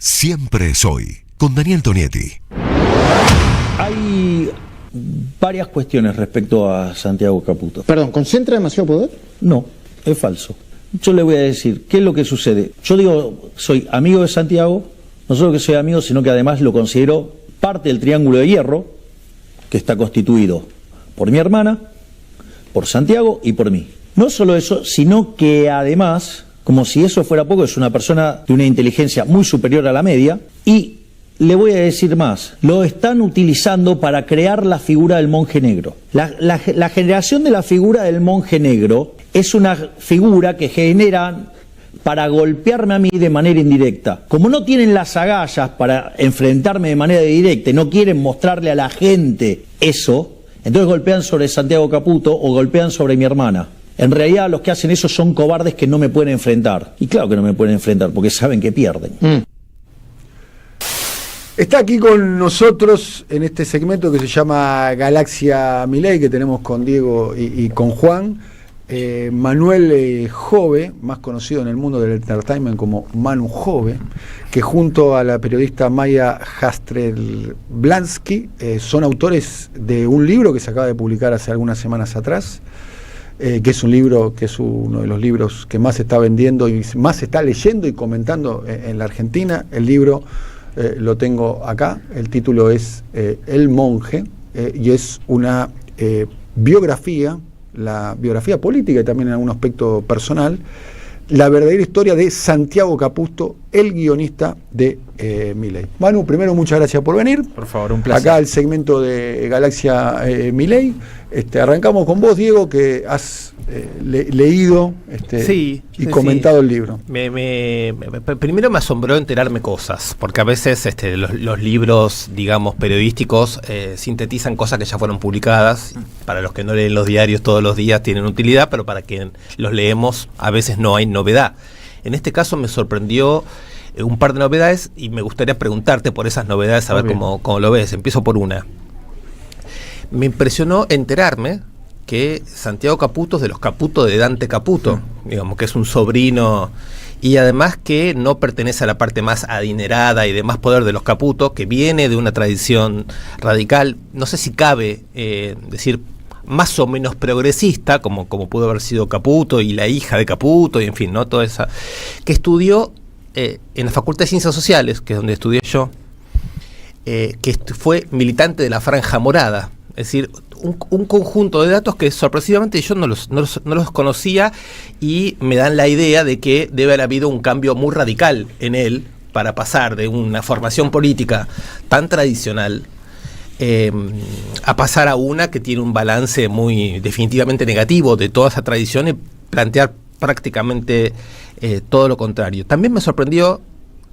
Siempre Soy, con Daniel Tonietti. Hay varias cuestiones respecto a Santiago Caputo. Perdón, ¿concentra demasiado poder? No, es falso. Yo le voy a decir, ¿qué es lo que sucede? Yo digo, soy amigo de Santiago, no solo que soy amigo, sino que además lo considero parte del Triángulo de Hierro, que está constituido por mi hermana, por Santiago y por mí. No solo eso, sino que además, como si eso fuera poco, es una persona de una inteligencia muy superior a la media, y le voy a decir más, lo están utilizando para crear la figura del monje negro. La generación de la figura del monje negro es una figura que generan para golpearme a mí de manera indirecta. Como no tienen las agallas para enfrentarme de manera directa y no quieren mostrarle a la gente eso, entonces golpean sobre Santiago Caputo o golpean sobre mi hermana. En realidad los que hacen eso son cobardes que no me pueden enfrentar. Y claro que no me pueden enfrentar porque saben que pierden. Está aquí con nosotros en este segmento que se llama Galaxia Milei, que tenemos con Diego y con Juan, Manuel Jove, más conocido en el mundo del entertainment como Manu Jove, que junto a la periodista Maya Jastrelblansky son autores de un libro que se acaba de publicar hace algunas semanas atrás, que es un libro que es uno de los libros que más se está vendiendo y más se está leyendo y comentando en la Argentina. El libro lo tengo acá, el título es El Monje, y es una biografía, la biografía política y también en algún aspecto personal, la verdadera historia de Santiago Caputo, el guionista de Milei. Manu, primero muchas gracias por venir. Por favor, un placer. Acá el segmento de Galaxia Milei. Arrancamos con vos, Diego, que has leído y comentado el libro. Primero me asombró enterarme cosas, porque a veces los libros, digamos, periodísticos sintetizan cosas que ya fueron publicadas. Para los que no leen los diarios todos los días tienen utilidad, pero para quien los leemos a veces no hay novedad. En este caso me sorprendió un par de novedades y me gustaría preguntarte por esas novedades, a ver cómo lo ves. Empiezo por una. Me impresionó enterarme que Santiago Caputo es de los Caputo de Dante Caputo, digamos que es un sobrino, y además que no pertenece a la parte más adinerada y de más poder de los Caputo, que viene de una tradición radical, no sé si cabe decir más o menos progresista, como pudo haber sido Caputo y la hija de Caputo, y en fin, ¿no? Toda esa, que estudió en la Facultad de Ciencias Sociales, que es donde estudié yo, que fue militante de la Franja Morada. Es decir, un conjunto de datos que sorpresivamente yo no los conocía, y me dan la idea de que debe haber habido un cambio muy radical en él para pasar de una formación política tan tradicional a pasar a una que tiene un balance muy definitivamente negativo de toda esa tradición y plantear prácticamente todo lo contrario. También me sorprendió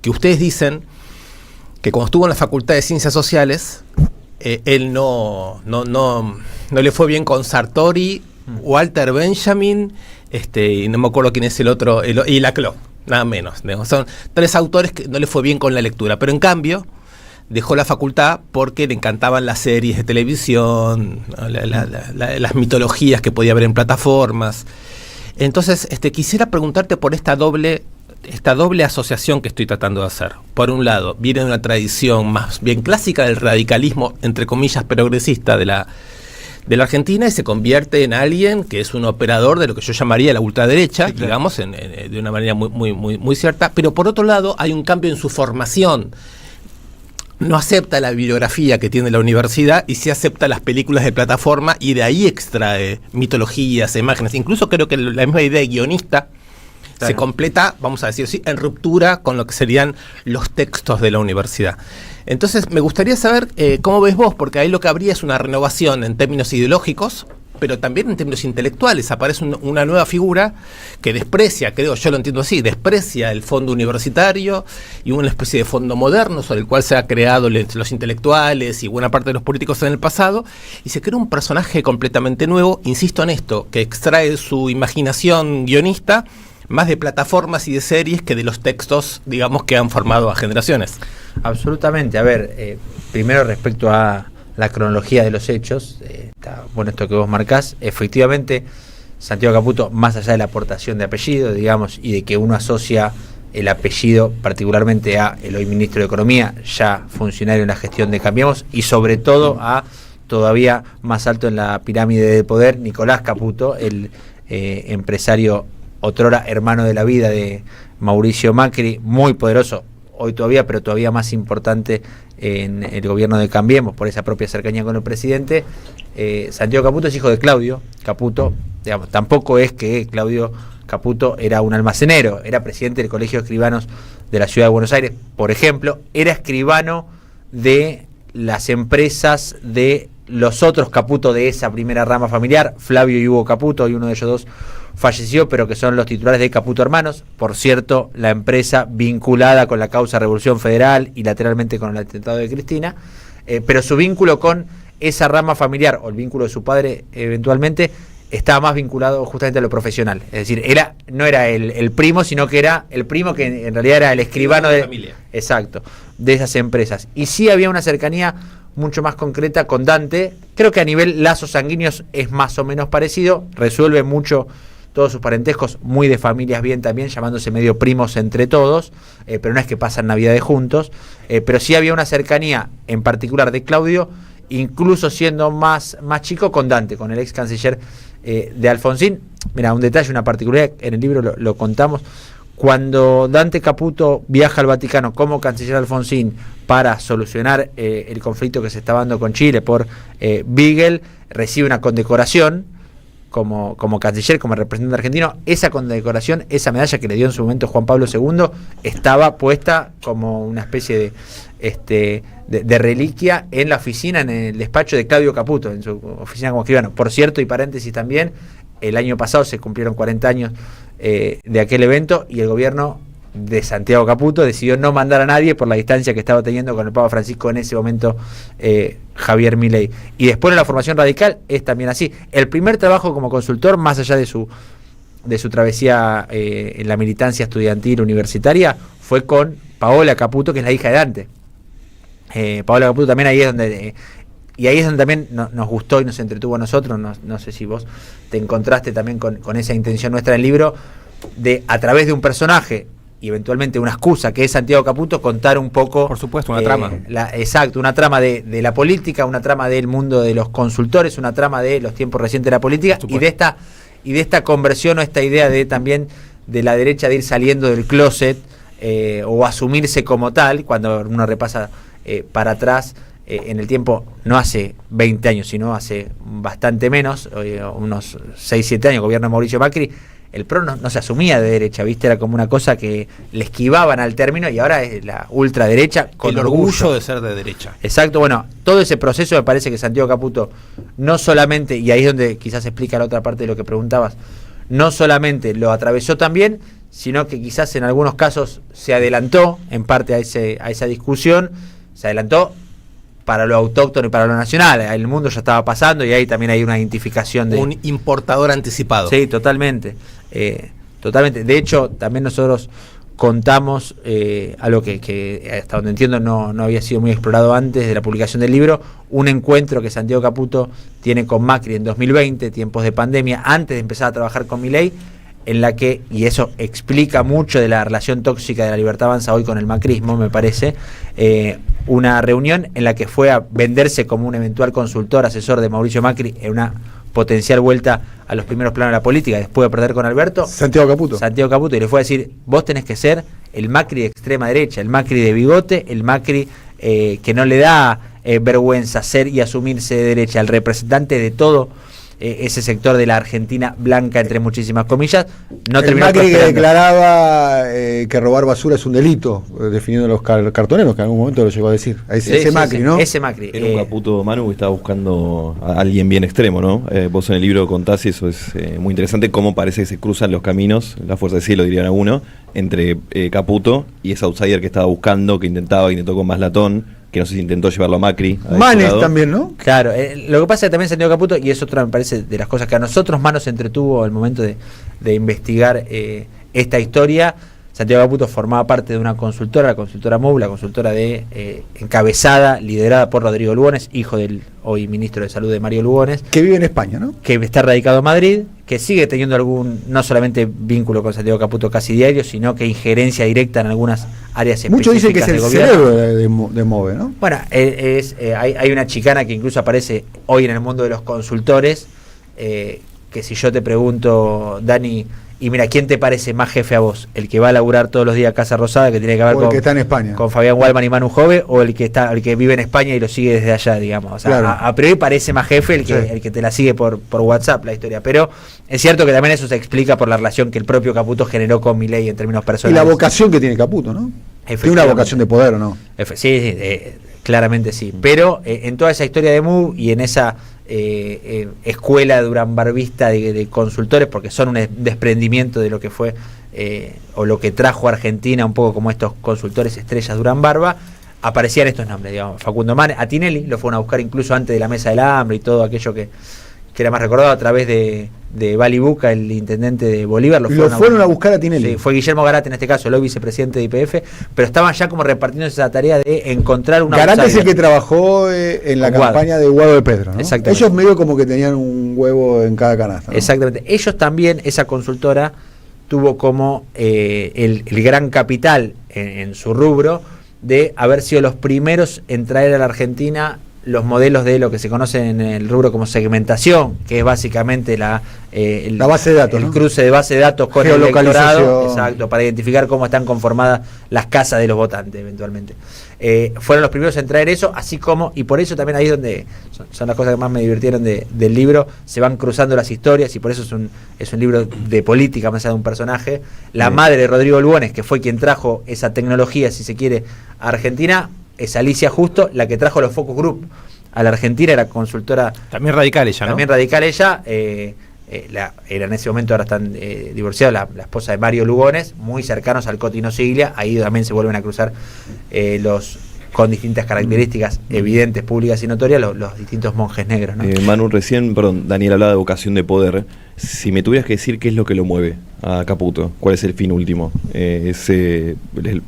que ustedes dicen que cuando estuvo en la Facultad de Ciencias Sociales él no le fue bien con Sartori, Walter Benjamin, y no me acuerdo quién es el otro, y Laclau, nada menos. Son tres autores que no le fue bien con la lectura, pero en cambio dejó la facultad porque le encantaban las series de televisión, las mitologías que podía haber en plataformas. Entonces, quisiera preguntarte por esta doble asociación que estoy tratando de hacer. Por un lado, viene de una tradición más bien clásica del radicalismo, entre comillas, progresista de la Argentina, y se convierte en alguien que es un operador de lo que yo llamaría la ultraderecha, sí, claro, digamos, de una manera muy cierta. Pero por otro lado, hay un cambio en su formación. No acepta la bibliografía que tiene la universidad y sí acepta las películas de plataforma, y de ahí extrae mitologías, imágenes. Incluso creo que la misma idea de guionista se completa, vamos a decir así, en ruptura con lo que serían los textos de la universidad. Entonces, me gustaría saber cómo ves vos, porque ahí lo que habría es una renovación en términos ideológicos, pero también en términos intelectuales. Aparece una nueva figura que desprecia, creo, yo lo entiendo así, desprecia el fondo universitario y una especie de fondo moderno sobre el cual se ha creado los intelectuales y buena parte de los políticos en el pasado, y se crea un personaje completamente nuevo, insisto en esto, que extrae su imaginación guionista más de plataformas y de series que de los textos, digamos, que han formado a generaciones. Absolutamente. A ver, primero respecto a la cronología de los hechos, está bueno esto que vos marcás. Efectivamente, Santiago Caputo, más allá de la aportación de apellido, digamos, y de que uno asocia el apellido particularmente a el hoy ministro de Economía, ya funcionario en la gestión de Cambiemos, y sobre todo a todavía más alto en la pirámide de poder, Nicolás Caputo, el empresario otrora hermano de la vida de Mauricio Macri, muy poderoso hoy todavía, pero todavía más importante en el gobierno de Cambiemos por esa propia cercanía con el presidente. Santiago Caputo es hijo de Claudio Caputo, digamos, tampoco es que Claudio Caputo era un almacenero, era presidente del Colegio de Escribanos de la Ciudad de Buenos Aires, por ejemplo, era escribano de las empresas de los otros Caputo de esa primera rama familiar, Flavio y Hugo Caputo, y uno de ellos dos falleció, pero que son los titulares de Caputo Hermanos, por cierto, la empresa vinculada con la causa Revolución Federal y lateralmente con el atentado de Cristina, pero su vínculo con esa rama familiar, o el vínculo de su padre eventualmente, estaba más vinculado justamente a lo profesional, es decir, no era el primo, sino que era el primo que en realidad era el escribano de familia. Exacto, de esas empresas. Y sí había una cercanía mucho más concreta con Dante. Creo que a nivel lazos sanguíneos es más o menos parecido, resuelve mucho todos sus parentescos, muy de familias bien también, llamándose medio primos entre todos, pero no es que pasan navidades juntos, pero sí había una cercanía en particular de Claudio, incluso siendo más chico, con Dante, con el ex canciller de Alfonsín. Mira, un detalle, una particularidad, en el libro lo contamos. Cuando Dante Caputo viaja al Vaticano como canciller Alfonsín para solucionar el conflicto que se estaba dando con Chile por Beagle, recibe una condecoración como canciller, como representante argentino. Esa condecoración, esa medalla que le dio en su momento Juan Pablo II, estaba puesta como una especie de reliquia en la oficina, en el despacho de Claudio Caputo, en su oficina como escribano. Por cierto, y paréntesis también, el año pasado se cumplieron 40 años de aquel evento, y el gobierno de Santiago Caputo decidió no mandar a nadie por la distancia que estaba teniendo con el Papa Francisco en ese momento, Javier Milei. Y después en la formación radical es también así. El primer trabajo como consultor, más allá de su travesía en la militancia estudiantil universitaria, fue con Paola Caputo, que es la hija de Dante. Paola Caputo también ahí es donde... y ahí es donde también nos gustó y nos entretuvo a nosotros, no sé si vos te encontraste también con esa intención nuestra en el libro, de a través de un personaje y eventualmente una excusa que es Santiago Caputo, contar un poco... Por supuesto, una trama. Exacto, una trama de la política, una trama del mundo de los consultores, una trama de los tiempos recientes de la política, y de esta conversión o esta idea de también de la derecha de ir saliendo del closet o asumirse como tal, cuando uno repasa para atrás en el tiempo, no hace 20 años, sino hace bastante menos, unos 6-7 años, gobierno de Mauricio Macri, el PRO no se asumía de derecha, ¿viste? Era como una cosa que le esquivaban al término, y ahora es la ultraderecha con el orgullo de ser de derecha. Exacto, bueno, todo ese proceso me parece que Santiago Caputo no solamente, y ahí es donde quizás explica la otra parte de lo que preguntabas, no solamente lo atravesó también, sino que quizás en algunos casos se adelantó en parte a esa discusión, se adelantó para lo autóctono y para lo nacional. El mundo ya estaba pasando y ahí también hay una identificación de... Un importador anticipado. Sí, totalmente. Totalmente. De hecho, también nosotros contamos algo que hasta donde entiendo no había sido muy explorado antes de la publicación del libro, un encuentro que Santiago Caputo tiene con Macri en 2020, tiempos de pandemia, antes de empezar a trabajar con Milei, en la que, y eso explica mucho de la relación tóxica de La Libertad Avanza hoy con el macrismo, me parece, una reunión en la que fue a venderse como un eventual consultor, asesor de Mauricio Macri en una potencial vuelta a los primeros planos de la política, después de perder con Alberto. Santiago Caputo, y le fue a decir: vos tenés que ser el Macri de extrema derecha, el Macri de bigote, el Macri que no le da vergüenza ser y asumirse de derecha, el representante de todo ese sector de la Argentina blanca, entre muchísimas comillas. No el Macri que declaraba que robar basura es un delito, definiendo los cartoneros, que en algún momento lo llegó a decir. Ese Macri, ¿no? Ese Macri. Era un Caputo, Manu, que estaba buscando a alguien bien extremo, ¿no? Vos en el libro contás, y eso es muy interesante, cómo parece que se cruzan los caminos, la fuerza del cielo dirían a uno, entre Caputo y ese outsider que estaba buscando, que intentó con más latón, que no sé si intentó llevarlo a Macri. Manes también, ¿no? Claro, lo que pasa es que también Santiago Caputo, y es otra, me parece, de las cosas que a nosotros más nos entretuvo al momento de investigar esta historia. Santiago Caputo formaba parte de una consultora, la consultora MOVE, la consultora encabezada, liderada por Rodrigo Lugones, hijo del hoy ministro de Salud de Mario Lugones. Que vive en España, ¿no? Que está radicado en Madrid, que sigue teniendo no solamente vínculo con Santiago Caputo casi diario, sino que injerencia directa en algunas áreas específicas. Muchos dicen que es el cerebro de MOVE, ¿no? Bueno, hay una chicana que incluso aparece hoy en el mundo de los consultores, que si yo te pregunto, Dani, y mira, ¿quién te parece más jefe a vos? ¿El que va a laburar todos los días a Casa Rosada, que tiene que ver o el que está en España, con Fabián Wallman y Manu Jove, o el que vive en España y lo sigue desde allá, digamos? O sea, claro. a priori parece más jefe el que te la sigue por WhatsApp la historia, pero es cierto que también eso se explica por la relación que el propio Caputo generó con Milei en términos personales. Y la vocación que tiene Caputo, ¿no? Tiene una vocación de poder, ¿o no? Sí, claramente sí. Pero en toda esa historia de MOVE y en esa escuela duranbarbista de consultores, porque son un desprendimiento de lo que fue o lo que trajo a Argentina, un poco como estos consultores estrellas Duran-Barba, aparecían estos nombres, digamos, Facundo Manes, a Tinelli lo fueron a buscar incluso antes de la Mesa del Hambre y todo aquello que era más recordado a través de Bali Buca, el intendente de Bolívar. Lo fueron a buscar a Tinelli. Sí, fue Guillermo Garate en este caso, el hoy vicepresidente de YPF, pero estaban ya como repartiendo esa tarea de encontrar una... Garate es el que trabajó en la campaña de Guado de Pedro, ¿no? Exactamente. Ellos medio como que tenían un huevo en cada canasta, ¿no? Exactamente. Ellos también, esa consultora tuvo como el gran capital en su rubro de haber sido los primeros en traer a la Argentina los modelos de lo que se conoce en el rubro como segmentación, que es básicamente la base de datos, el ¿no? cruce de base de datos con el electorado, exacto, para identificar cómo están conformadas las casas de los votantes eventualmente. Fueron los primeros en traer eso, así como, y por eso también ahí es donde son las cosas que más me divirtieron del libro, se van cruzando las historias, y por eso es un libro de política más allá de un personaje. La madre de Rodrigo Lugones, que fue quien trajo esa tecnología, si se quiere, a Argentina, es Alicia Justo, la que trajo los Focus Group a la Argentina, era consultora... También radical ella, ¿no? También radical ella, era en ese momento, ahora están divorciados, la esposa de Mario Lugones, muy cercanos al Cotino Siglia, ahí también se vuelven a cruzar con distintas características evidentes, públicas y notorias, los distintos monjes negros, ¿no? Manu, Daniel hablaba de vocación de poder. Si me tuvieras que decir qué es lo que lo mueve a Caputo, ¿cuál es el fin último? ¿Es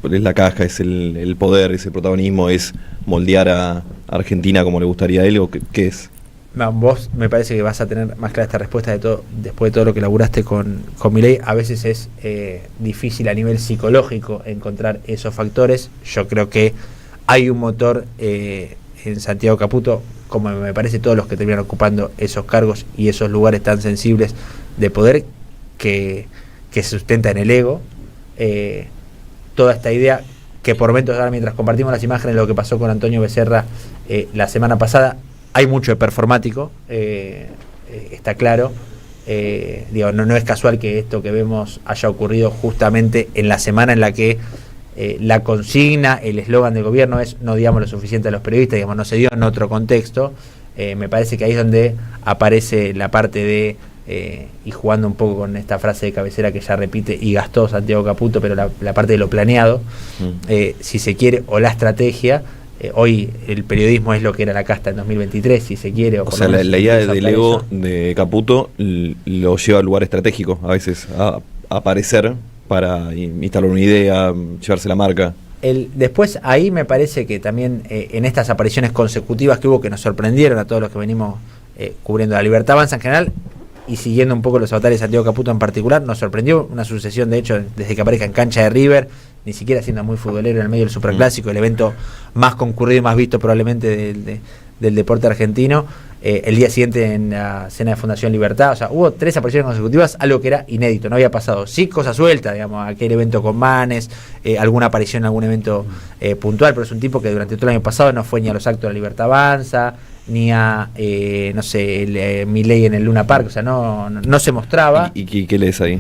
la caja, es el poder, ese protagonismo, es moldear a Argentina como le gustaría a él, o qué es? Vos me parece que vas a tener más clara esta respuesta después de todo lo que laburaste con Milei. A veces es difícil a nivel psicológico encontrar esos factores. Yo creo que hay un motor en Santiago Caputo, como me parece todos los que terminan ocupando esos cargos y esos lugares tan sensibles de poder, que se sustenta en el ego. Toda esta idea que por momentos, ahora mientras compartimos las imágenes de lo que pasó con Antonio Becerra la semana pasada, hay mucho de performático, está claro. No es casual que esto que vemos haya ocurrido justamente en la semana en la que la consigna, el eslogan del gobierno es no digamos lo suficiente a los periodistas, digamos, no se dio en otro contexto. Me parece que ahí es donde aparece la parte de, y jugando un poco con esta frase de cabecera que ya repite y gastó Santiago Caputo, pero la parte de lo planeado, si se quiere, o la estrategia. Hoy el periodismo es lo que era la casta en 2023, si se quiere. O sea, la idea del ego de Caputo lo lleva al lugar estratégico, a veces, a aparecer para instalar una idea, llevarse la marca. Después ahí me parece que también en estas apariciones consecutivas que hubo, que nos sorprendieron a todos los que venimos cubriendo la Libertad Avanza en general y siguiendo un poco los avatares de Santiago Caputo en particular, nos sorprendió una sucesión, de hecho, desde que aparezca en cancha de River, ni siquiera siendo muy futbolero, en el medio del Superclásico, el evento más concurrido y más visto probablemente del deporte argentino, el día siguiente en la cena de Fundación Libertad. O sea, hubo 3 apariciones consecutivas, algo que era inédito, no había pasado. Sí, cosas sueltas, digamos, aquel evento con Manes, alguna aparición en algún evento puntual, pero es un tipo que durante todo el año pasado no fue ni a los actos de la Libertad Avanza, ni a, no sé, Milei en el Luna Park, o sea, no se mostraba. ¿Y qué lees ahí?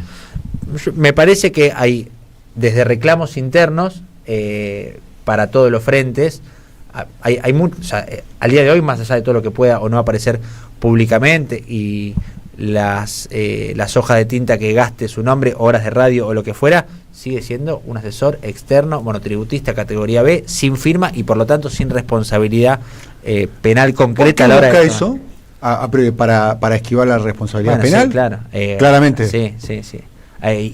Me parece que hay, desde reclamos internos, para todos los frentes, hay mucho, o sea, al día de hoy, más allá de todo lo que pueda o no aparecer públicamente y las hojas de tinta que gaste su nombre, horas de radio o lo que fuera, sigue siendo un asesor externo, monotributista categoría B, sin firma y por lo tanto sin responsabilidad penal concreta a la hora de eso para esquivar la responsabilidad penal. Sí, claro, claramente. Sí.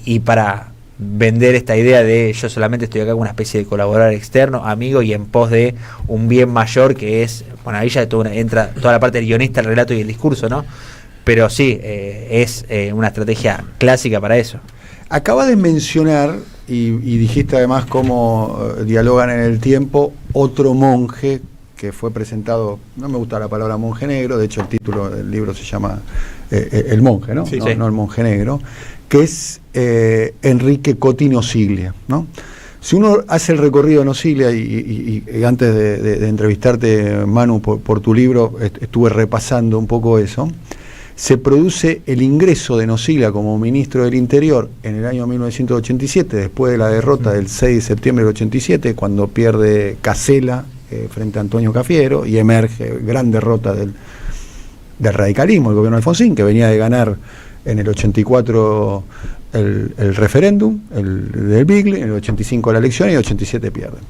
Y para vender esta idea de yo solamente estoy acá como una especie de colaborador externo, amigo, y en pos de un bien mayor que es, bueno, ahí ya entra toda la parte del guionista, el relato y el discurso, ¿no? Pero sí, es una estrategia clásica para eso. Acabas de mencionar, y dijiste además cómo dialogan en el tiempo, otro monje que fue presentado, no me gusta la palabra monje negro, de hecho el título del libro se llama El monje, ¿no? Sí, no, sí. no el monje negro, que es Enrique Cotti Nosiglia, ¿no? Si uno hace el recorrido de Nosiglia, y antes de entrevistarte, Manu, por tu libro, estuve repasando un poco eso, se produce el ingreso de Nosiglia como ministro del Interior en el año 1987, después de la derrota del 6 de septiembre del 87, cuando pierde Casella frente a Antonio Cafiero, y emerge gran derrota del radicalismo, el gobierno de Alfonsín, que venía de ganar en el 84 el referéndum, el del Bigle, en el 85 la elección, y en el 87 pierden.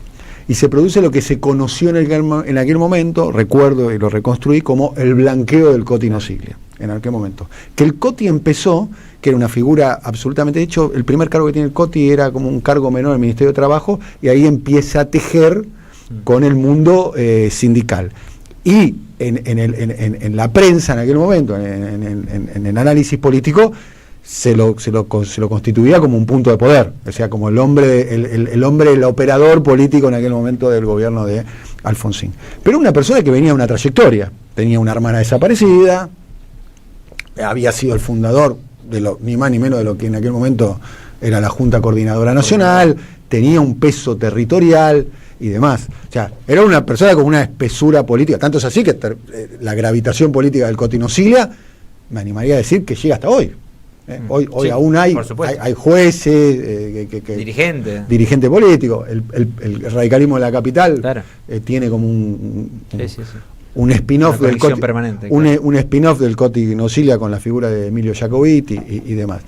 Y se produce lo que se conoció en aquel momento, recuerdo y lo reconstruí, como el blanqueo del Cotti Nosiglia, en aquel momento. Que el Cotti empezó, que era una figura absolutamente, de hecho, el primer cargo que tiene el Cotti era como un cargo menor del Ministerio de Trabajo, y ahí empieza a tejer con el mundo sindical. Y en la prensa en aquel momento, en el análisis político, se lo constituía como un punto de poder, o sea, como el hombre, el operador político en aquel momento del gobierno de Alfonsín. Pero una persona que venía de una trayectoria, tenía una hermana desaparecida, había sido el fundador de ni más ni menos de lo que en aquel momento era la Junta Coordinadora Nacional, tenía un peso territorial y demás. O sea, era una persona con una espesura política, tanto es así que la gravitación política del Cotti Nosiglia, me animaría a decir que llega hasta hoy. Hoy sí, aún hay jueces, dirigente político. El radicalismo de la capital, claro, tiene como un spin-off del Cotti, permanente, claro, un spin-off del Cotti Nosiglia con la figura de Emilio Jacobiti y demás.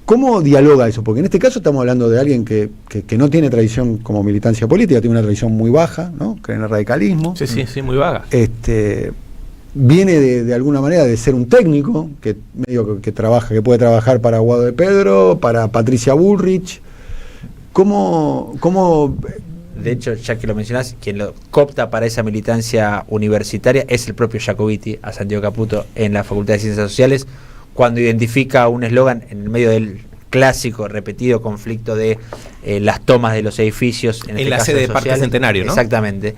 ¿Cómo dialoga eso? Porque en este caso estamos hablando de alguien que no tiene tradición como militancia política, tiene una tradición muy baja, ¿no? Cree en el radicalismo. Sí, muy vaga. Viene de alguna manera de ser un técnico que medio que puede trabajar para Guado de Pedro, para Patricia Bullrich. ¿Cómo? De hecho, ya que lo mencionás, quien lo coopta para esa militancia universitaria es el propio Jacobiti, a Santiago Caputo, en la Facultad de Ciencias Sociales, cuando identifica un eslogan en el medio del clásico, repetido conflicto de las tomas de los edificios en la sede de Parque Centenario, ¿no? Exactamente.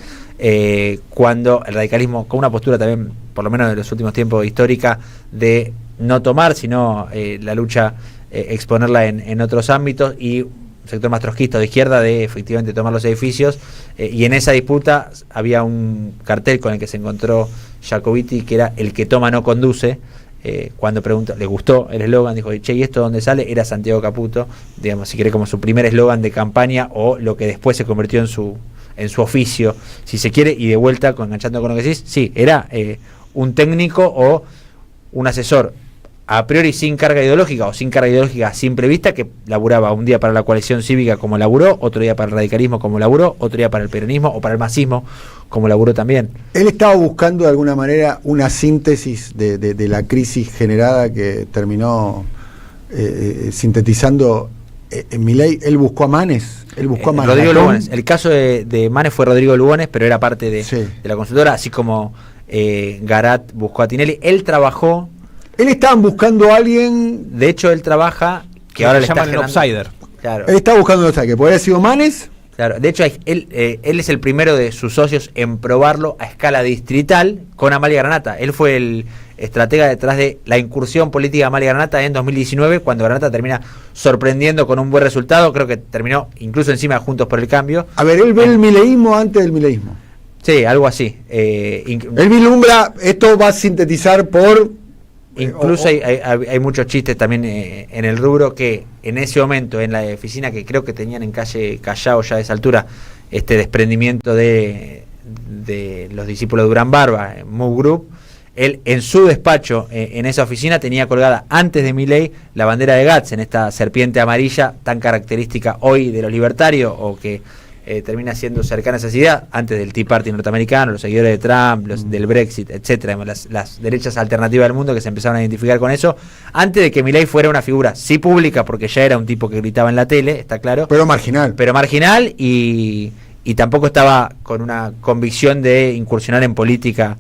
Cuando el radicalismo, con una postura también, por lo menos de los últimos tiempos, histórica, de no tomar, sino la lucha, exponerla en otros ámbitos, y un sector más trotskista de izquierda de efectivamente tomar los edificios, y en esa disputa había un cartel con el que se encontró Jacobiti, que era "el que toma no conduce". Cuando preguntó, le gustó el eslogan, dijo, che, ¿y esto dónde sale? Era Santiago Caputo, digamos, si quiere, como su primer eslogan de campaña, o lo que después se convirtió en su oficio, si se quiere. Y de vuelta, enganchando con lo que decís, sí, era un técnico o un asesor a priori sin carga ideológica, o sin carga ideológica a simple vista, que laburaba un día para la coalición cívica como laburó, otro día para el radicalismo como laburó, otro día para el peronismo o para el masismo como laburó también. Él estaba buscando de alguna manera una síntesis de la crisis generada que terminó sintetizando en Milei. Él buscó a Manes. Rodrigo Lugones. El caso de Manes fue Rodrigo Lugones, pero era parte de la consultora, así como Garat buscó a Tinelli. Él estaban buscando a alguien. De hecho, él trabaja, que ahora le llaman el outsider. Claro. Él está buscando un outsider, que podría haber sido Manes. Claro, de hecho, él es el primero de sus socios en probarlo a escala distrital con Amalia Granata. Él fue el estratega detrás de la incursión política de Amalia Granata en 2019, cuando Granata termina sorprendiendo con un buen resultado. Creo que terminó incluso encima de Juntos por el Cambio. A ver, él ve el mileísmo antes del mileísmo. Sí, algo así. Él vislumbra, esto va a sintetizar por... Incluso hay muchos chistes también en el rubro, que en ese momento, en la oficina que creo que tenían en calle Callao ya de esa altura, este desprendimiento de los discípulos de Durán Barba, Move Group, él en su despacho, en esa oficina, tenía colgada antes de Milei la bandera de Gats, en esta serpiente amarilla tan característica hoy de los libertarios, o que termina siendo cercana a esa ideas, antes del Tea Party norteamericano, los seguidores de Trump, los del Brexit, etcétera, las derechas alternativas del mundo que se empezaron a identificar con eso, antes de que Milei fuera una figura sí pública, porque ya era un tipo que gritaba en la tele, está claro, Pero marginal. y tampoco estaba con una convicción de incursionar en política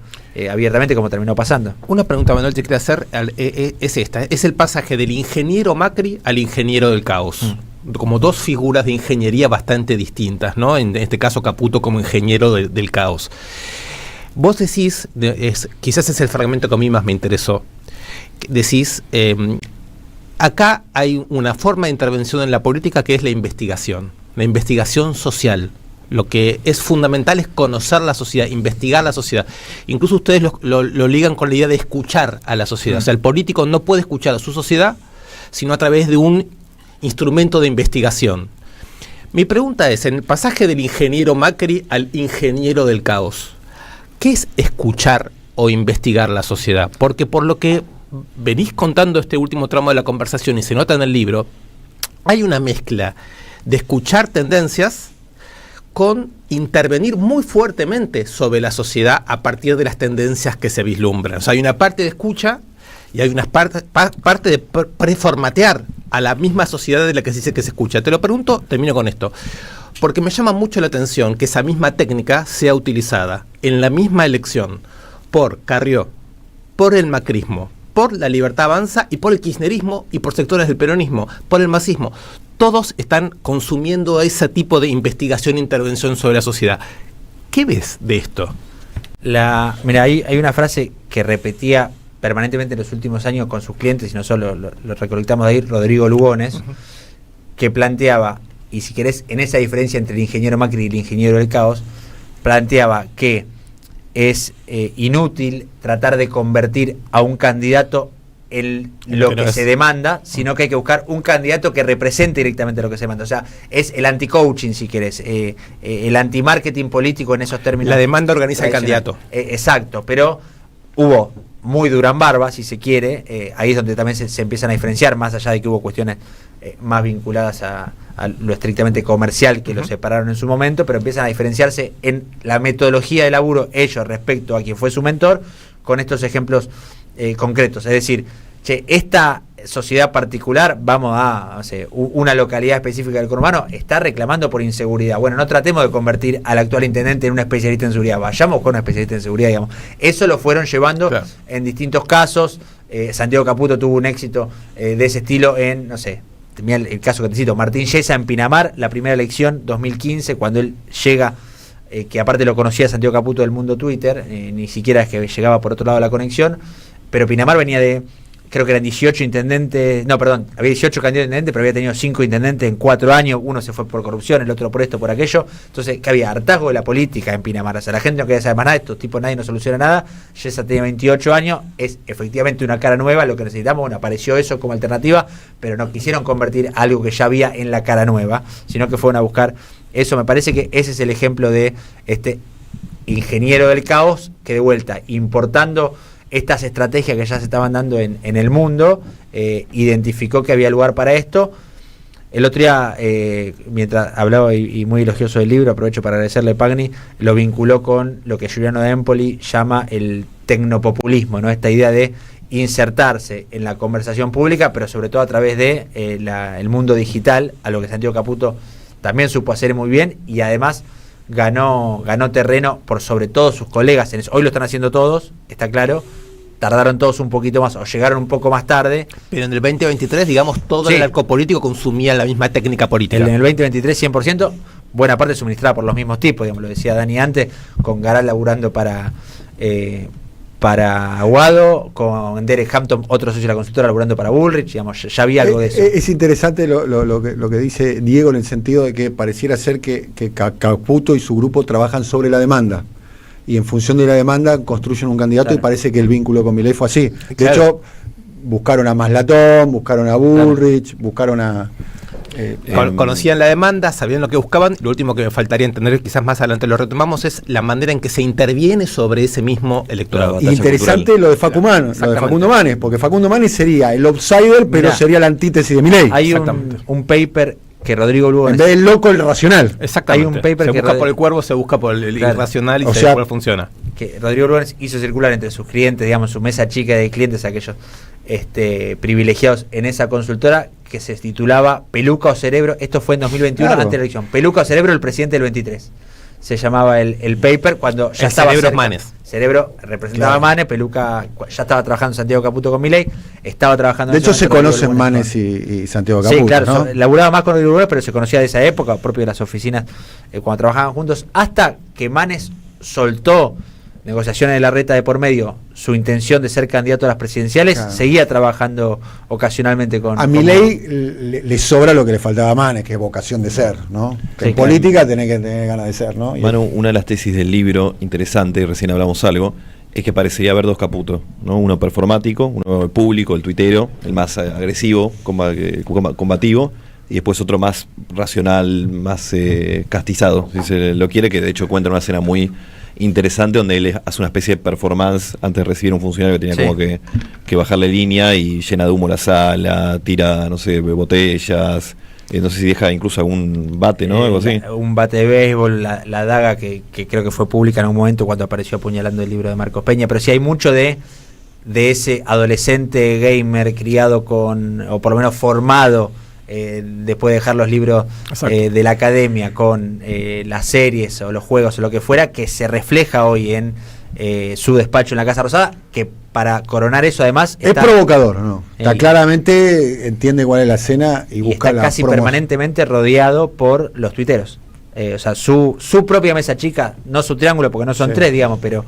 abiertamente, como terminó pasando. Una pregunta, Manuel, te quería hacer, es esta, es el pasaje del ingeniero Macri al ingeniero del caos. Como dos figuras de ingeniería bastante distintas, ¿no? En este caso Caputo como ingeniero del caos. Vos decís, quizás es el fragmento que a mí más me interesó, decís, acá hay una forma de intervención en la política que es la investigación social. Lo que es fundamental es conocer la sociedad, investigar la sociedad. Incluso ustedes lo ligan con la idea de escuchar a la sociedad. O sea, el político no puede escuchar a su sociedad, sino a través de un instrumento de investigación. Mi pregunta es, en el pasaje del ingeniero Macri al ingeniero del caos, ¿qué es escuchar o investigar la sociedad? Porque por lo que venís contando este último tramo de la conversación y se nota en el libro, hay una mezcla de escuchar tendencias con intervenir muy fuertemente sobre la sociedad a partir de las tendencias que se vislumbran. O sea, hay una parte de escucha y hay una parte de preformatear a la misma sociedad de la que se dice que se escucha. Te lo pregunto, termino con esto, porque me llama mucho la atención que esa misma técnica sea utilizada en la misma elección por Carrió, por el macrismo, por la Libertad Avanza y por el kirchnerismo y por sectores del peronismo, por el masismo. Todos están consumiendo ese tipo de investigación e intervención sobre la sociedad. ¿Qué ves de esto? Mira, hay una frase que repetía permanentemente en los últimos años con sus clientes, y nosotros lo recolectamos de ahí, Rodrigo Lugones, que planteaba, y si querés, en esa diferencia entre el ingeniero Macri y el ingeniero del caos, planteaba que es inútil tratar de convertir a un candidato en lo que se demanda, sino que hay que buscar un candidato que represente directamente lo que se demanda. O sea, es el anti-coaching, si querés, el anti-marketing político en esos términos. La demanda organiza el candidato. Exacto, pero hubo muy Durán Barba, si se quiere, ahí es donde también se empiezan a diferenciar, más allá de que hubo cuestiones más vinculadas a lo estrictamente comercial que lo separaron en su momento, pero empiezan a diferenciarse en la metodología de laburo ellos respecto a quien fue su mentor, con estos ejemplos concretos. Es decir, esta sociedad particular, vamos a una localidad específica del conurbano, está reclamando por inseguridad. Bueno, no tratemos de convertir al actual intendente en un especialista en seguridad, vayamos con un especialista en seguridad, digamos. Eso lo fueron llevando en distintos casos. Santiago Caputo tuvo un éxito de ese estilo en, no sé, el caso que te cito, Martín Yesa en Pinamar, la primera elección 2015, cuando él llega, que aparte lo conocía Santiago Caputo del mundo Twitter, ni siquiera es que llegaba por otro lado la conexión, pero Pinamar venía de, creo que eran 18 intendentes, no, perdón, había 18 candidatos a intendente, pero había tenido 5 intendentes en 4 años, uno se fue por corrupción, el otro por esto, por aquello, entonces que había hartazgo de la política en Pinamar, o sea, la gente no quería saber más nada, estos tipos nadie nos soluciona nada. Yesa tenía 28 años, es efectivamente una cara nueva, lo que necesitamos, bueno, apareció eso como alternativa, pero no quisieron convertir algo que ya había en la cara nueva, sino que fueron a buscar eso. Me parece que ese es el ejemplo de este ingeniero del caos, que de vuelta, importando estas estrategias que ya se estaban dando en el mundo, identificó que había lugar para esto. El otro día, mientras hablaba y muy elogioso del libro, aprovecho para agradecerle a Pagni, lo vinculó con lo que Giuliano de Empoli llama el tecnopopulismo, ¿no? Esta idea de insertarse en la conversación pública, pero sobre todo a través de el mundo digital, a lo que Santiago Caputo también supo hacer muy bien, y además ganó terreno por sobre todo sus colegas en eso. Hoy lo están haciendo todos, está claro, tardaron todos un poquito más o llegaron un poco más tarde. Pero en el 2023, digamos, todo el arco político consumía la misma técnica política. En el 2023, 100%, buena parte suministrada por los mismos tipos, digamos, lo decía Dani antes, con Garal laburando para Aguado, con Derek Hampton, otro socio de la consultora, laburando para Bullrich, digamos, ya había algo de eso. Es interesante lo que dice Diego, en el sentido de que pareciera ser que Caputo y su grupo trabajan sobre la demanda, y en función de la demanda construyen un candidato, y parece que el vínculo con Milei fue así. De hecho, buscaron a Maslatón, buscaron a Bullrich, buscaron a... conocían la demanda, sabían lo que buscaban. Lo último que me faltaría entender, quizás más adelante lo retomamos, es la manera en que se interviene sobre ese mismo electorado. Interesante cultural. Lo de Facundo Manes, porque Facundo Manes sería el outsider, pero sería la antítesis de Milei. Hay un paper que Rodrigo Lugo... En vez del loco, el racional. Exactamente. Hay un paper se que busca por el cuervo, se busca por el Claro. irracional y O se sea, ve cuál funciona. que Rodrigo Lugones hizo circular entre sus clientes, digamos, su mesa chica de clientes, aquellos privilegiados en esa consultora, que se titulaba Peluca o Cerebro. Esto fue en 2021, Claro. antes de la elección. Peluca o Cerebro, el presidente del 23. Se llamaba el paper cuando ya El estaba Cerebro cerca. Manes. Cerebro representaba Claro. a Manes, Peluca ya estaba trabajando en Santiago Caputo con Milei, estaba trabajando De en hecho, ese se momento Rodrigo conocen Lugones Manes con- y Santiago Caputo, Sí, claro, ¿no? laburaba más con Rodrigo Lugones, pero se conocía de esa época, propio de las oficinas, cuando trabajaban juntos, hasta que Manes soltó negociaciones de la reta de por medio, su intención de ser candidato a las presidenciales, Claro. seguía trabajando ocasionalmente con... A Milei le sobra lo que le faltaba a Manes, que es vocación de ser, ¿no? Que Sí, en claro. política tenés que tener ganas de ser, ¿no? Y Manu, una de las tesis del libro, interesante, y recién hablamos algo, es que parecería haber dos Caputo, ¿no? Uno performático, uno público, el tuitero, el más agresivo, combativo, y después otro más racional, más castizado, si se lo quiere, que de hecho cuenta una escena muy interesante donde él hace una especie de performance antes de recibir un funcionario que tenía Sí. como que bajarle línea y llena de humo la sala, tira, no sé, botellas, no sé si deja incluso algún bate, ¿no? Algo así. Un bate de béisbol, la daga que creo que fue pública en un momento cuando apareció apuñalando el libro de Marcos Peña, pero sí hay mucho de ese adolescente gamer criado con, o por lo menos formado, después de dejar los libros de la academia con las series o los juegos o lo que fuera, que se refleja hoy en su despacho en la Casa Rosada, que para coronar eso además es provocador, ¿no? Está claramente, entiende cuál es la escena y busca está la casi promoción. permanentemente rodeado por los tuiteros. O sea, su propia mesa chica, no su triángulo, porque no son Sí. tres, digamos, pero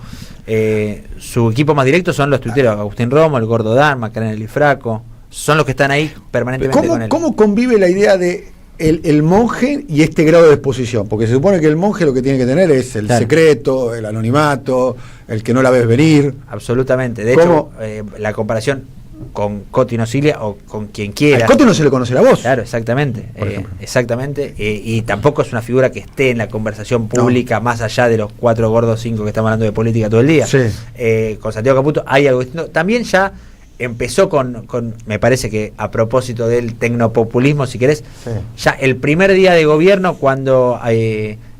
su equipo más directo son los tuiteros: Agustín Romo, el Gordo Dan, Macarena Lifraco, son los que están ahí permanentemente con él. ¿Cómo convive la idea de el monje y este grado de exposición? Porque se supone que el monje lo que tiene que tener es el Claro. secreto, el anonimato, el que no la ves venir. Absolutamente. De ¿Cómo? hecho, la comparación con Coti Nocilia o con quien quiera. Al Cote no se le conoce la voz. Claro, exactamente. Por ejemplo. Exactamente. Y tampoco es una figura que esté en la conversación pública, más allá de los 4 gordos 5 que estamos hablando de política todo el día. Sí. Con Santiago Caputo hay algo distinto. También ya empezó con, me parece que a propósito del tecnopopulismo, si querés, Sí. ya el primer día de gobierno, cuando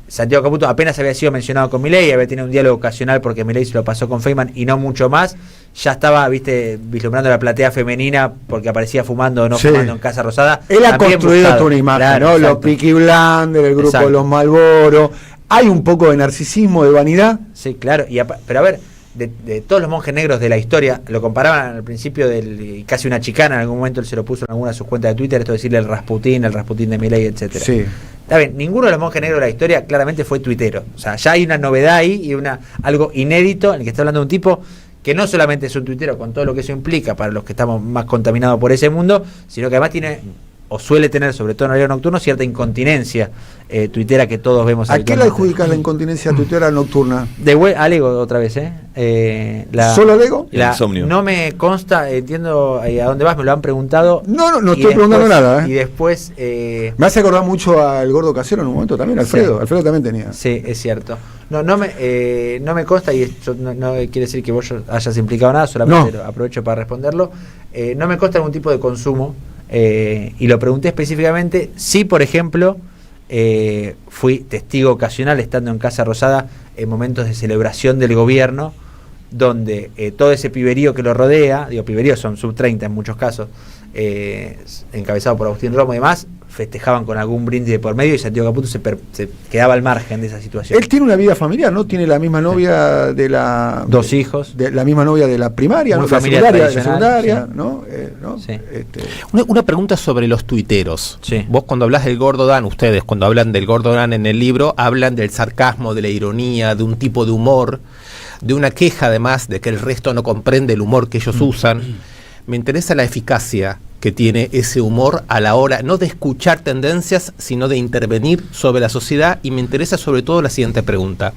Santiago Caputo apenas había sido mencionado con Milei, había tenido un diálogo ocasional porque Milei se lo pasó con Feynman y no mucho más, ya estaba, vislumbrando la platea femenina porque aparecía fumando o no Sí. fumando en Casa Rosada. Él ha También construido buscado. toda una imagen, Claro, ¿no? Los exacto. Peaky Blinders, el grupo Exacto. de los Malboro. Hay un poco de narcisismo, de vanidad. Sí, claro. Pero a ver, de todos los monjes negros de la historia, lo comparaban al principio y casi una chicana, en algún momento él se lo puso en alguna de sus cuentas de Twitter, esto de decirle el Rasputín de Milei, etcétera. Sí. Está bien, ninguno de los monjes negros de la historia claramente fue tuitero. O sea, ya hay una novedad ahí y algo inédito en el que está hablando de un tipo que no solamente es un tuitero con todo lo que eso implica para los que estamos más contaminados por ese mundo, sino que además tiene, o suele tener, sobre todo en horario nocturno, cierta incontinencia tuitera que todos vemos. ¿A qué le habitualmente. adjudicas la incontinencia tuitera nocturna? Alego otra vez, ¿Solo Alego? El insomnio. No me consta, entiendo a dónde vas, me lo han preguntado. No Y estoy preguntando nada. Y después, Me hace acordar mucho al Gordo Casero en un momento también, Alfredo. Sí. Alfredo también tenía. sí, es cierto. No me consta, y esto no quiere decir que vos hayas implicado nada, solamente No. aprovecho para responderlo. No me consta algún tipo de consumo, y lo pregunté específicamente si, por ejemplo, fui testigo ocasional estando en Casa Rosada en momentos de celebración del gobierno, donde todo ese piberío que lo rodea, digo piberío, son sub-30 en muchos casos, encabezado por Agustín Romo y demás, festejaban con algún brindis de por medio y Santiago Caputo se quedaba al margen de esa situación. Él tiene una vida familiar, ¿no? Tiene la misma novia de la... 2 hijos. De la misma novia de la primaria, Muy ¿no? La familia secundaria, tradicional, sí. ¿no? Sí. Una pregunta sobre los tuiteros. Sí. Vos cuando hablas del Gordo Dan, ustedes cuando hablan del Gordo Dan en el libro, hablan del sarcasmo, de la ironía, de un tipo de humor, de una queja además de que el resto no comprende el humor que ellos usan. Me interesa la eficacia que tiene ese humor a la hora no de escuchar tendencias, sino de intervenir sobre la sociedad, y me interesa sobre todo la siguiente pregunta.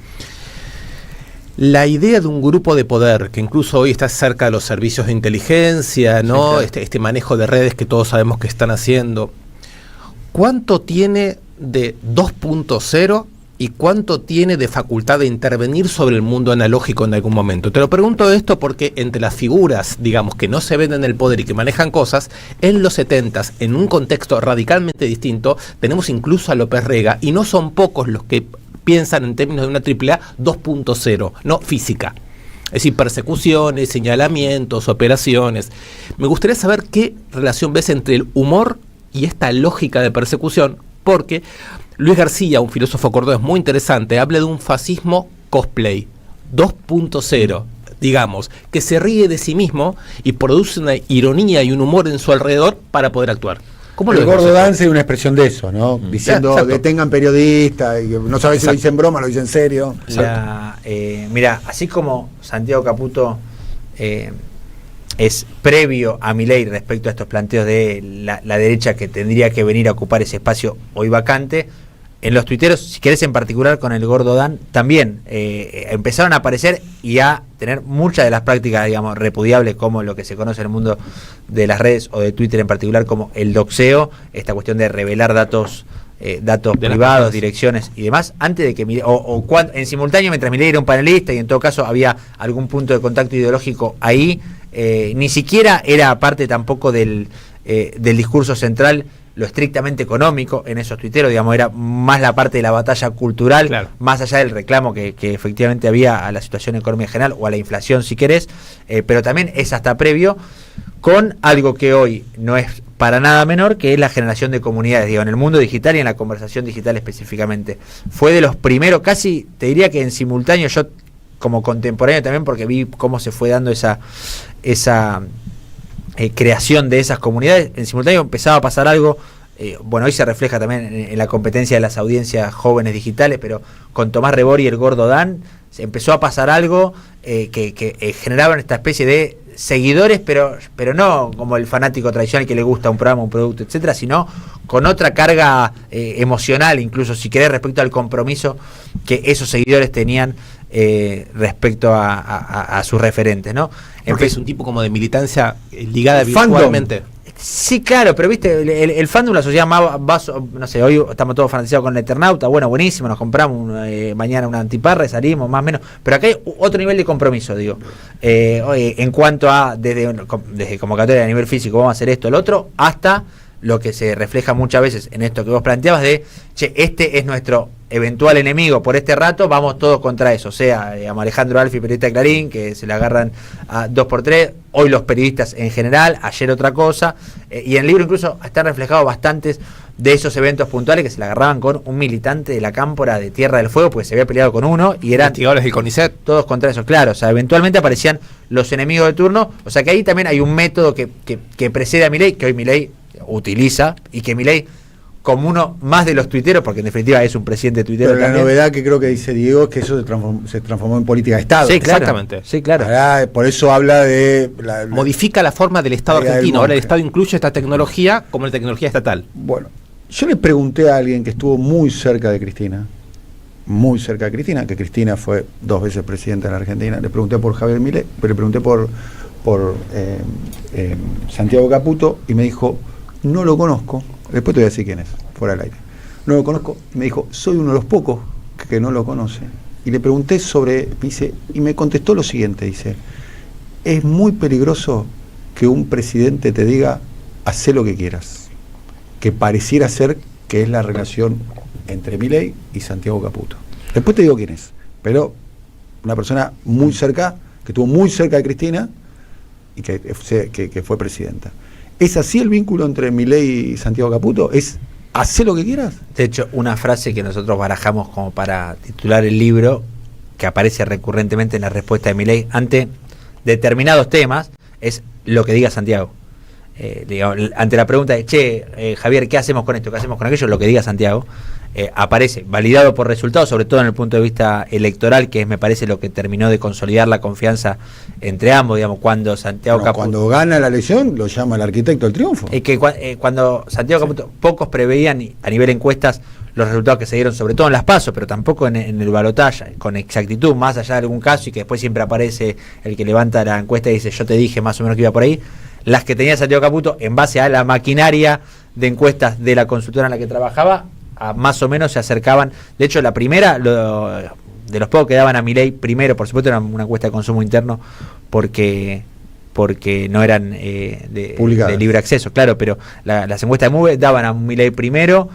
La idea de un grupo de poder, que incluso hoy está cerca de los servicios de inteligencia, ¿no? Sí, claro. Este manejo de redes que todos sabemos que están haciendo, ¿cuánto tiene de 2.0 y cuánto tiene de facultad de intervenir sobre el mundo analógico en algún momento. Te lo pregunto esto porque entre las figuras, digamos, que no se ven en el poder y que manejan cosas, en los 70s, en un contexto radicalmente distinto, tenemos incluso a López Rega, y no son pocos los que piensan en términos de una AAA 2.0, no física. Es decir, persecuciones, señalamientos, operaciones. Me gustaría saber qué relación ves entre el humor y esta lógica de persecución, porque Luis García, un filósofo cordobés muy interesante, habla de un fascismo cosplay 2.0, digamos, que se ríe de sí mismo y produce una ironía y un humor en su alrededor para poder actuar. ¿Cómo el lo gordo dance es una expresión de eso, ¿no? Diciendo, exacto. detengan periodistas, y no sabes si lo dice en broma, lo dice en serio. Mira, así como Santiago Caputo es previo a Milei respecto a estos planteos de la derecha que tendría que venir a ocupar ese espacio hoy vacante, en los tuiteros, si querés en particular con el gordo Dan, también empezaron a aparecer y a tener muchas de las prácticas, digamos, repudiables, como lo que se conoce en el mundo de las redes o de Twitter en particular como el doxeo, esta cuestión de revelar datos privados, direcciones y demás, antes de que en simultáneo, mientras Milei era un panelista y en todo caso había algún punto de contacto ideológico ahí, ni siquiera era parte tampoco del discurso central lo estrictamente económico en esos tuiteros, digamos, era más la parte de la batalla cultural, claro, más allá del reclamo que efectivamente había a la situación económica general o a la inflación si querés, pero también es hasta previo con algo que hoy no es para nada menor, que es la generación de comunidades, digo, en el mundo digital y en la conversación digital específicamente. Fue de los primeros, casi te diría que en simultáneo, yo como contemporáneo también, porque vi cómo se fue dando esa creación de esas comunidades, en simultáneo empezaba a pasar algo, bueno, hoy se refleja también en la competencia de las audiencias jóvenes digitales, pero con Tomás Rebor y el gordo Dan, se empezó a pasar algo que generaban esta especie de seguidores, pero no como el fanático tradicional que le gusta un programa, un producto, etcétera, sino con otra carga emocional, incluso si querés, respecto al compromiso que esos seguidores tenían respecto a sus referentes, ¿no? Porque es un tipo como de militancia ligada virtualmente. Sí, claro, pero viste, el fandom, la sociedad más, no sé, hoy estamos todos fanatizados con el Eternauta, bueno, buenísimo, nos compramos mañana una antiparra y salimos, más o menos, pero acá hay otro nivel de compromiso, digo, en cuanto a, desde convocatoria a nivel físico, vamos a hacer esto, el otro, hasta lo que se refleja muchas veces en esto que vos planteabas de, che, este es nuestro eventual enemigo por este rato, vamos todos contra eso, o sea, Alejandro Alfi, periodista de Clarín, que se le agarran a 2x3, hoy los periodistas en general, ayer otra cosa, y en el libro incluso están reflejados bastantes de esos eventos puntuales que se le agarraban con un militante de la Cámpora de Tierra del Fuego, porque se había peleado con uno, y eran investigadores del CONICET, todos contra eso, claro, o sea, eventualmente aparecían los enemigos de turno, o sea que ahí también hay un método que precede a Milei, que hoy Milei utiliza, y que Milei, como uno más de los tuiteros, porque en definitiva es un presidente tuitero. Pero la novedad que creo que dice Diego es que eso se transformó en política de Estado. Sí, claro, exactamente. Sí, claro. Ahora, por eso habla de... modifica la forma del Estado argentino. Ahora el Estado incluye esta tecnología como la tecnología estatal. Bueno, yo le pregunté a alguien que estuvo muy cerca de Cristina, que Cristina fue 2 veces presidenta en la Argentina, le pregunté por Javier Milei, pero le pregunté por Santiago Caputo, y me dijo, no lo conozco, después te voy a decir quién es, fuera del aire. No lo conozco, me dijo, soy uno de los pocos que no lo conoce. Y le pregunté y me contestó lo siguiente, dice, es muy peligroso que un presidente te diga, hacé lo que quieras, que pareciera ser que es la relación entre Milei y Santiago Caputo. Después te digo quién es, pero una persona muy cerca, que estuvo muy cerca de Cristina y que fue presidenta. ¿Es así el vínculo entre Milei y Santiago Caputo? ¿Es hacer lo que quieras? De hecho, una frase que nosotros barajamos como para titular el libro, que aparece recurrentemente en la respuesta de Milei ante determinados temas, es lo que diga Santiago. Ante la pregunta de, che, Javier, ¿qué hacemos con esto? ¿Qué hacemos con aquello? Lo que diga Santiago. Aparece validado por resultados, sobre todo en el punto de vista electoral, que es, me parece, lo que terminó de consolidar la confianza entre ambos, digamos, cuando Santiago Caputo... Cuando gana la elección, lo llama el arquitecto del triunfo. Cuando Santiago Caputo, pocos preveían a nivel encuestas los resultados que se dieron, sobre todo en las PASO, pero tampoco en el balotaje, con exactitud, más allá de algún caso, y que después siempre aparece el que levanta la encuesta y dice, yo te dije más o menos que iba por ahí. Las que tenía Santiago Caputo, en base a la maquinaria de encuestas de la consultora en la que trabajaba, más o menos se acercaban. De hecho, la primera, de los pocos que daban a Milei primero, por supuesto era una encuesta de consumo interno, porque no eran de libre acceso, claro, pero las encuestas de MUVE daban a Milei primero,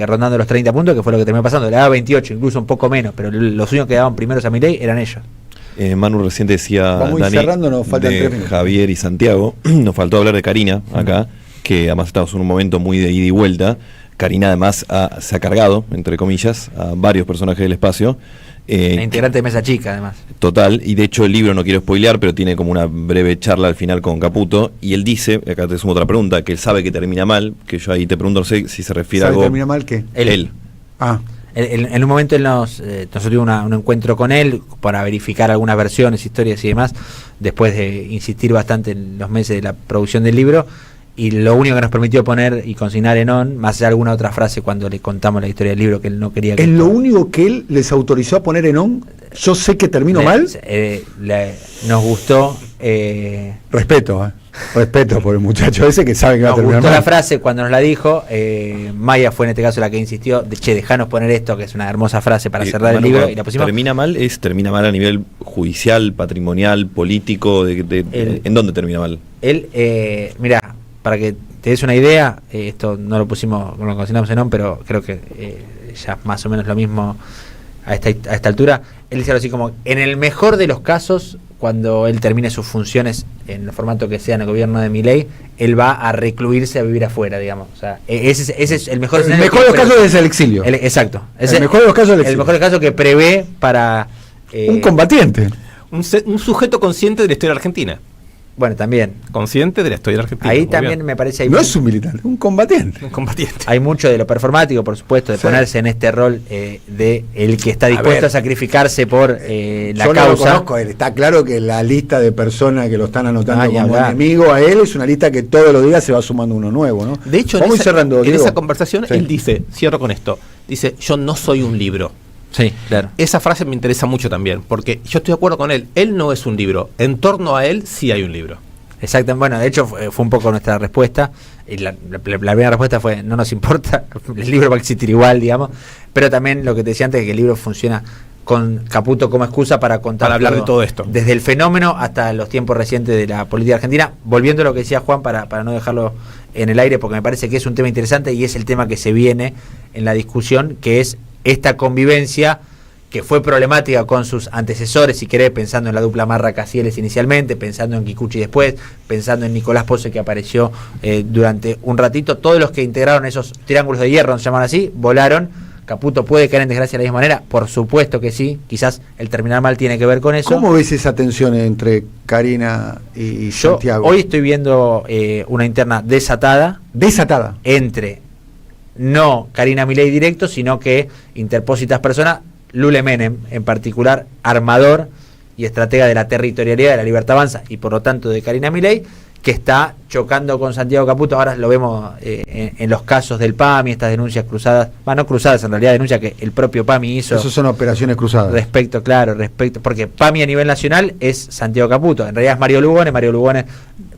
rondando los 30 puntos, que fue lo que terminó pasando, le daba 28, incluso un poco menos, pero los únicos que daban primeros a Milei eran ellos. Manu recién decía, Dani, cerrando, nos faltan 3 minutos. Javier y Santiago, nos faltó hablar de Karina acá, que además estamos en un momento muy de ida y vuelta. Karina además se ha cargado, entre comillas, a varios personajes del espacio. La integrante de Mesa Chica, además. Total, y de hecho el libro no quiero spoilear, pero tiene como una breve charla al final con Caputo, y él dice, acá te sumo otra pregunta, que él sabe que termina mal, que yo ahí te pregunto, no sé si se refiere a algo... ¿Sabe que termina mal qué? Él. Ah. En un momento nosotros tuvimos un encuentro con él para verificar algunas versiones, historias y demás, después de insistir bastante en los meses de la producción del libro, y lo único que nos permitió poner y consignar en on, más allá de alguna otra frase cuando le contamos la historia del libro que él no quería que... ¿Es lo único que él les autorizó a poner en on? Yo sé que termino mal. Nos gustó... Respeto por el muchacho ese que sabe que va a terminar mal. Nos gustó mal. la frase cuando nos la dijo. Maya fue en este caso la que insistió, dejanos poner esto, que es una hermosa frase para cerrar el libro, y la pusimos. ¿Termina mal a nivel judicial, patrimonial, político? ¿En dónde termina mal? Él, mira, para que te des una idea, esto no lo pusimos, no lo consignamos en on, pero creo que ya más o menos lo mismo a esta altura. Él dice algo así como, en el mejor de los casos, cuando él termine sus funciones en el formato que sea en el gobierno de Milei, él va a recluirse a vivir afuera, digamos. O sea, ese es el mejor escenario. El mejor de los casos es el exilio. Exacto. El mejor de los casos es el exilio. El mejor de los casos que prevé para... un combatiente. Un sujeto consciente de la historia argentina. Bueno, también. Consciente de la historia argentina. Ahí también me parece... No es un militante, un combatiente. Un combatiente. Hay mucho de lo performático, por supuesto, de ponerse en este rol de el que está dispuesto a sacrificarse por la yo causa. No lo conozco a él. Está claro que la lista de personas que lo están anotando como enemigo a él es una lista que todos los días se va sumando uno nuevo, ¿no? De hecho, vamos cerrando, en esa conversación él dice, cierro con esto, dice, yo no soy un libro. Sí, claro. Esa frase me interesa mucho también, porque yo estoy de acuerdo con él. Él no es un libro. En torno a él sí hay un libro. Exacto. Bueno, de hecho fue un poco nuestra respuesta. Y la primera respuesta fue, no nos importa, el libro va a existir igual, digamos. Pero también lo que te decía antes, que el libro funciona con Caputo como excusa para contar, para hablar de todo esto. Desde el fenómeno hasta los tiempos recientes de la política argentina. Volviendo a lo que decía Juan, para no dejarlo en el aire, porque me parece que es un tema interesante y es el tema que se viene en la discusión, que es esta convivencia que fue problemática con sus antecesores, si querés, pensando en la dupla Marra-Casieles inicialmente, pensando en Kikuchi después, pensando en Nicolás Pose, que apareció durante un ratito. Todos los que integraron esos triángulos de hierro, se llaman así, volaron. Caputo puede caer en desgracia de la misma manera, por supuesto que sí, quizás el terminar mal tiene que ver con eso. ¿Cómo ves esa tensión entre Karina y Santiago? Hoy estoy viendo una interna desatada entre no Karina Milei directo, sino que interpósitas personas, Lule Menem en particular, armador y estratega de la territorialidad de la Libertad Avanza y por lo tanto de Karina Milei, que está chocando con Santiago Caputo. Ahora lo vemos en los casos del PAMI, estas denuncias cruzadas, no cruzadas, en realidad denuncias que el propio PAMI hizo. Esas son operaciones cruzadas. Respecto, porque PAMI a nivel nacional es Santiago Caputo, en realidad es Mario Lugones,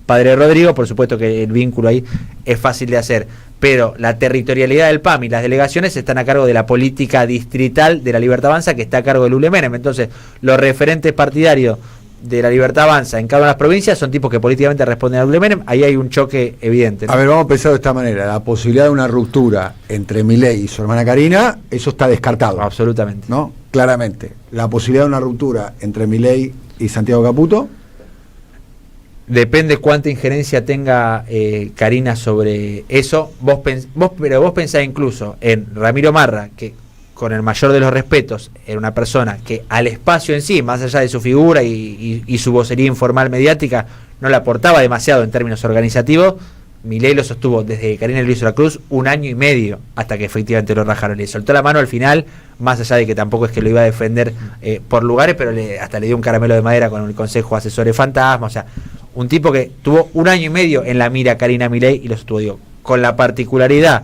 padre de Rodrigo, por supuesto que el vínculo ahí es fácil de hacer, pero la territorialidad del PAMI, las delegaciones están a cargo de la política distrital de la Libertad Avanza, que está a cargo de Lule Menem. Entonces, los referentes partidarios de la Libertad Avanza en cada una de las provincias son tipos que políticamente responden a Lule Menem. Ahí hay un choque evidente, ¿no? A ver, vamos a pensar de esta manera. La posibilidad de una ruptura entre Milei y su hermana Karina, eso está descartado. Absolutamente. ¿No? Claramente. La posibilidad de una ruptura entre Milei y Santiago Caputo. Depende cuánta injerencia tenga Karina sobre eso. Vos pensás incluso en Ramiro Marra, que con el mayor de los respetos era una persona que al espacio en sí, más allá de su figura y su vocería informal mediática, no le aportaba demasiado en términos organizativos. Milei lo sostuvo desde que Karina lo hizo la cruz 1 año y medio hasta que efectivamente lo rajaron. Le soltó la mano al final, más allá de que tampoco es que lo iba a defender por lugares, pero hasta le dio un caramelo de madera con el Consejo Asesores Fantasma. O sea, un tipo que tuvo 1 año y medio en la mira Karina Milei y lo sostuvo. Digo, con la particularidad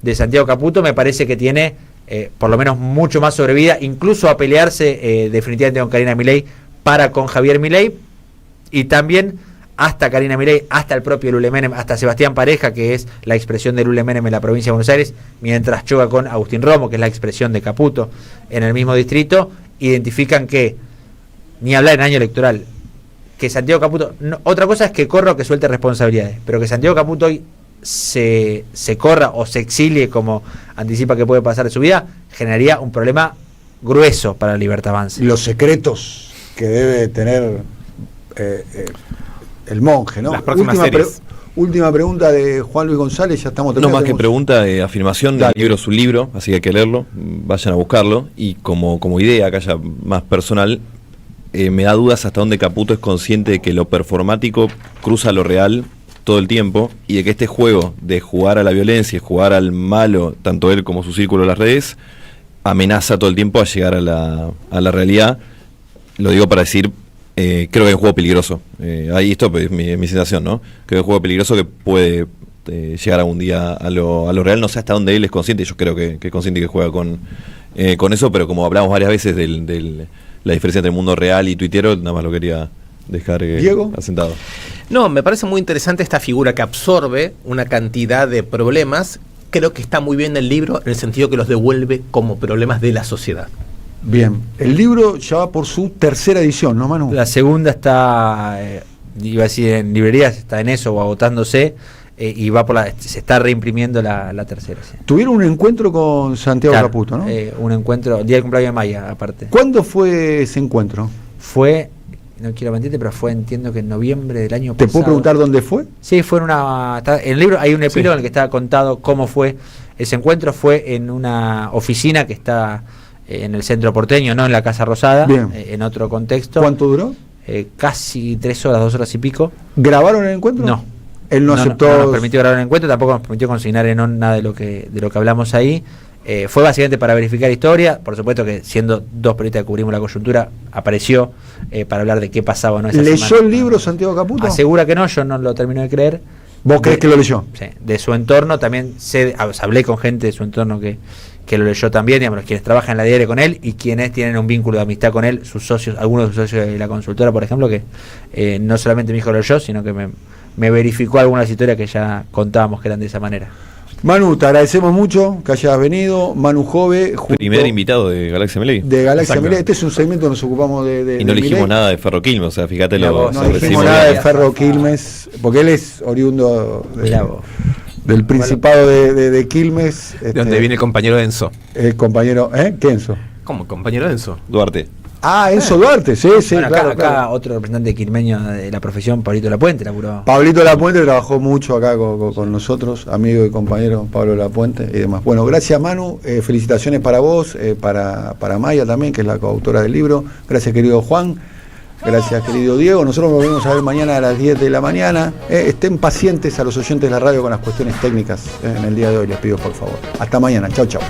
de Santiago Caputo, me parece que tiene por lo menos mucho más sobrevida, incluso a pelearse definitivamente con Karina Milei para con Javier Milei, y también hasta Karina Milei, hasta el propio Lule Menem, hasta Sebastián Pareja, que es la expresión de Lule Menem en la provincia de Buenos Aires, mientras choca con Agustín Romo, que es la expresión de Caputo en el mismo distrito, identifican que, ni hablar en año electoral, que Santiago Caputo, otra cosa es que corra o que suelte responsabilidades, pero que Santiago Caputo hoy se corra o se exilie, como anticipa que puede pasar de su vida, generaría un problema grueso para la Libertad Avanza. Los secretos que debe tener el monje, ¿no? Las próximas series. Última pregunta de Juan Luis González, ya estamos No terminando. más que pregunta, afirmación, Dale. el libro es un libro, así que hay que leerlo, vayan a buscarlo, y como idea, que haya más personal, me da dudas hasta dónde Caputo es consciente de que lo performático cruza lo real todo el tiempo, y de que este juego de jugar a la violencia y jugar al malo, tanto él como su círculo en las redes, amenaza todo el tiempo a llegar a la realidad. Lo digo para decir, creo que es un juego peligroso. Ahí esto es mi sensación, ¿no? Creo que es un juego peligroso que puede llegar algún día a lo real. No sé hasta dónde él es consciente, yo creo que es consciente y que juega con eso, pero como hablamos varias veces de la diferencia entre el mundo real y tuitero, nada más lo quería dejar Diego. asentado. No, me parece muy interesante esta figura que absorbe una cantidad de problemas. Creo que está muy bien el libro en el sentido que los devuelve como problemas de la sociedad. Bien, el libro ya va por su tercera edición, ¿no, Manu? La segunda está, iba a decir en librerías, está en eso o agotándose, y va se está reimprimiendo la tercera. Sí. Tuvieron un encuentro con Santiago Claro, Caputo, ¿no? Un encuentro, día del cumpleaños de Maya, aparte. ¿Cuándo fue ese encuentro? Fue, no quiero mentirte, pero fue, entiendo que en noviembre del año ¿Te pasado. puedo preguntar dónde fue? Sí, fue en en el libro hay un epílogo en el que está contado cómo fue ese encuentro. Fue en una oficina que está en el centro porteño, no en la Casa Rosada, Bien. En otro contexto. ¿Cuánto duró? Casi 3 horas, 2 horas y pico. ¿Grabaron el encuentro? No. Él no aceptó. No nos permitió grabar el encuentro, tampoco nos permitió consignar en on nada de lo que hablamos ahí. Fue básicamente para verificar historia. Por supuesto que siendo dos periodistas que cubrimos la coyuntura, apareció para hablar de qué pasaba o no esa ¿Leyó semana. el libro Santiago Caputo? Asegura que no, yo no lo termino de creer. ¿Vos creés que lo leyó? Sí, de su entorno también hablé con gente de su entorno que lo leyó también, digamos, quienes trabajan en la diaria con él y quienes tienen un vínculo de amistad con él, sus socios, algunos de sus socios de la consultora, por ejemplo, que no solamente me dijo lo leyó, sino que me verificó algunas historias que ya contábamos que eran de esa manera. Manu, te agradecemos mucho que hayas venido. Manu Jove, Primer invitado de Galaxia Milei. de Galaxia Exacto. Milei. Este es un segmento que nos ocupamos de Y no de dijimos Milei. nada de Ferro Quilmes, o sea, fíjate Mirá vos, No Sí, dijimos decimos nada de bien. Ferro Quilmes, porque él es oriundo Mirá vos. del Principado de Quilmes. De donde viene el compañero Enzo. el compañero, ¿qué Enzo? ¿Cómo? ¿Compañero Enzo? Duarte. Ah, Enzo Duarte, sí, Bueno, claro, acá claro. otro representante quilmeño de la profesión, Pablito Lapuente, laburó. Pablito Lapuente trabajó mucho acá con nosotros, amigo y compañero Pablo Lapuente y demás. Bueno, gracias Manu, felicitaciones para vos, para Maya también, que es la coautora del libro. Gracias querido Juan, gracias querido Diego. Nosotros nos vemos a ver mañana a las 10 de la mañana. Estén pacientes a los oyentes de la radio con las cuestiones técnicas en el día de hoy, les pido por favor. Hasta mañana, chau chau.